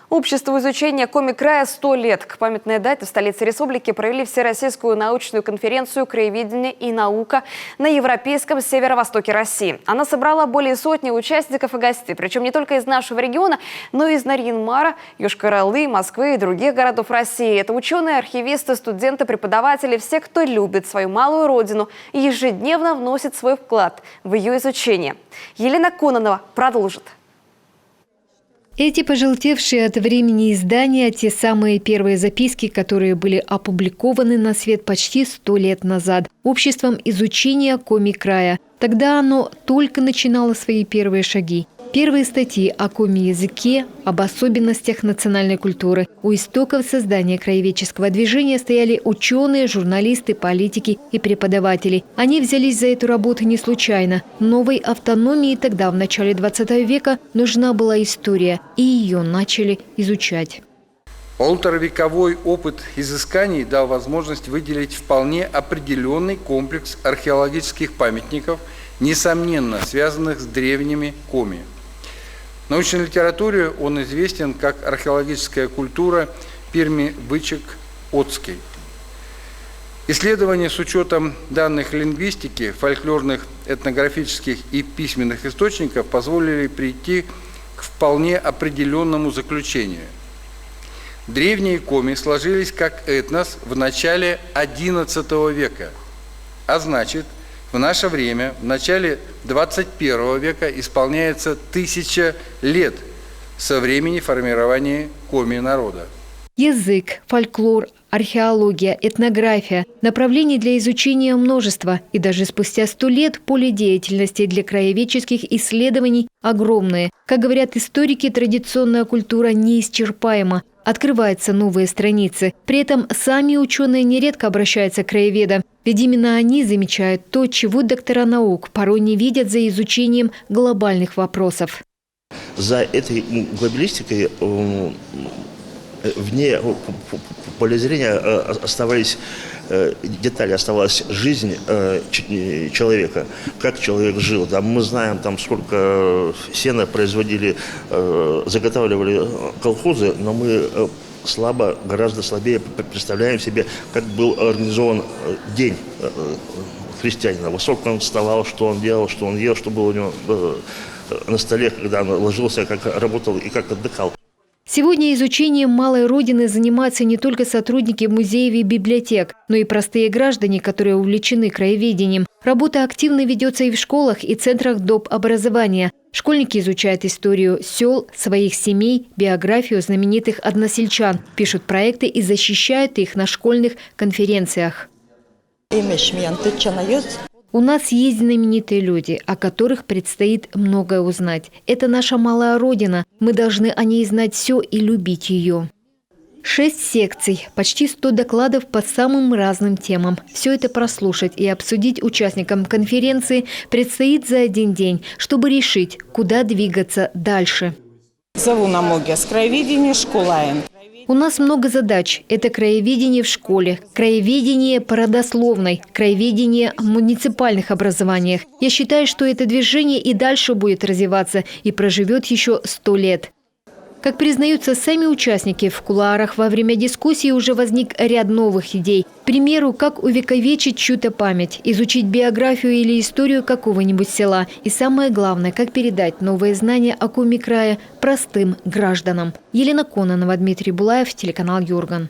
Обществу изучения Коми-края 100 лет. К памятной дате в столице республики провели всероссийскую научную конференцию «Краеведение и наука» на европейском северо-востоке России. Она собрала более сотни участников и гостей, причем не только из нашего региона, но и из Нарьян-Мара, Йошкар-Олы, Москвы и других городов России. Это ученые, архивисты, студенты, преподаватели, все, кто любит свою малую родину и ежедневно вносит свой вклад в ее изучение. Елена Кононова продолжит. Эти пожелтевшие от времени издания – те самые первые записки, которые были опубликованы на свет почти 100 лет назад обществом изучения Коми-края. Тогда оно только начинало свои первые шаги. Первые статьи о коми-языке, об особенностях национальной культуры. У истоков создания краеведческого движения стояли ученые, журналисты, политики и преподаватели. Они взялись за эту работу не случайно. Новой автономии тогда, в начале 20 века, нужна была история, и ее начали изучать. Полуторавековой опыт изысканий дал возможность выделить вполне определенный комплекс археологических памятников, несомненно связанных с древними коми. В научной литературе он известен как археологическая культура Перми-Бычек-Отской. Исследования с учетом данных лингвистики, фольклорных, этнографических и письменных источников позволили прийти к вполне определенному заключению. Древние коми сложились как этнос в начале XI века, а значит, в наше время, в начале 21 века, исполняется 1000 лет со времени формирования коми-народа. Язык, фольклор, археология, этнография – направлений для изучения множества. И даже спустя 100 лет поле деятельности для краеведческих исследований огромное. Как говорят историки, традиционная культура неисчерпаема. Открываются новые страницы. При этом сами ученые нередко обращаются к краеведам. Ведь именно они замечают то, чего доктора наук порой не видят за изучением глобальных вопросов. За этой глобалистикой вне поля зрения оставались детали, оставалась жизнь человека, как человек жил. Да, мы знаем, там, сколько сена производили, заготавливали колхозы, но мы гораздо слабее представляем себе, как был организован день христианина. Во сколько он вставал, что он делал, что он ел, что было у него на столе, когда он ложился, как работал и как отдыхал. Сегодня изучением малой родины занимаются не только сотрудники музеев и библиотек, но и простые граждане, которые увлечены краеведением. Работа активно ведется и в школах, и центрах доп. Образования. Школьники изучают историю сел, своих семей, биографию знаменитых односельчан, пишут проекты и защищают их на школьных конференциях. У нас есть знаменитые люди, о которых предстоит многое узнать. Это наша малая родина. Мы должны о ней знать все и любить ее. 6 секций, почти 100 докладов по самым разным темам. Все это прослушать и обсудить участникам конференции предстоит за один день, чтобы решить, куда двигаться дальше. Зову на Могес краеведение Школаем. У нас много задач. Это краеведение в школе, краеведение по родословной, краеведение в муниципальных образованиях. Я считаю, что это движение и дальше будет развиваться и проживет еще 100 лет. Как признаются сами участники, в кулуарах во время дискуссии уже возник ряд новых идей. К примеру, как увековечить чью-то память, изучить биографию или историю какого-нибудь села. И самое главное, как передать новые знания о Коми-крае простым гражданам. Елена Кононова, Дмитрий Булаев, телеканал Юрган.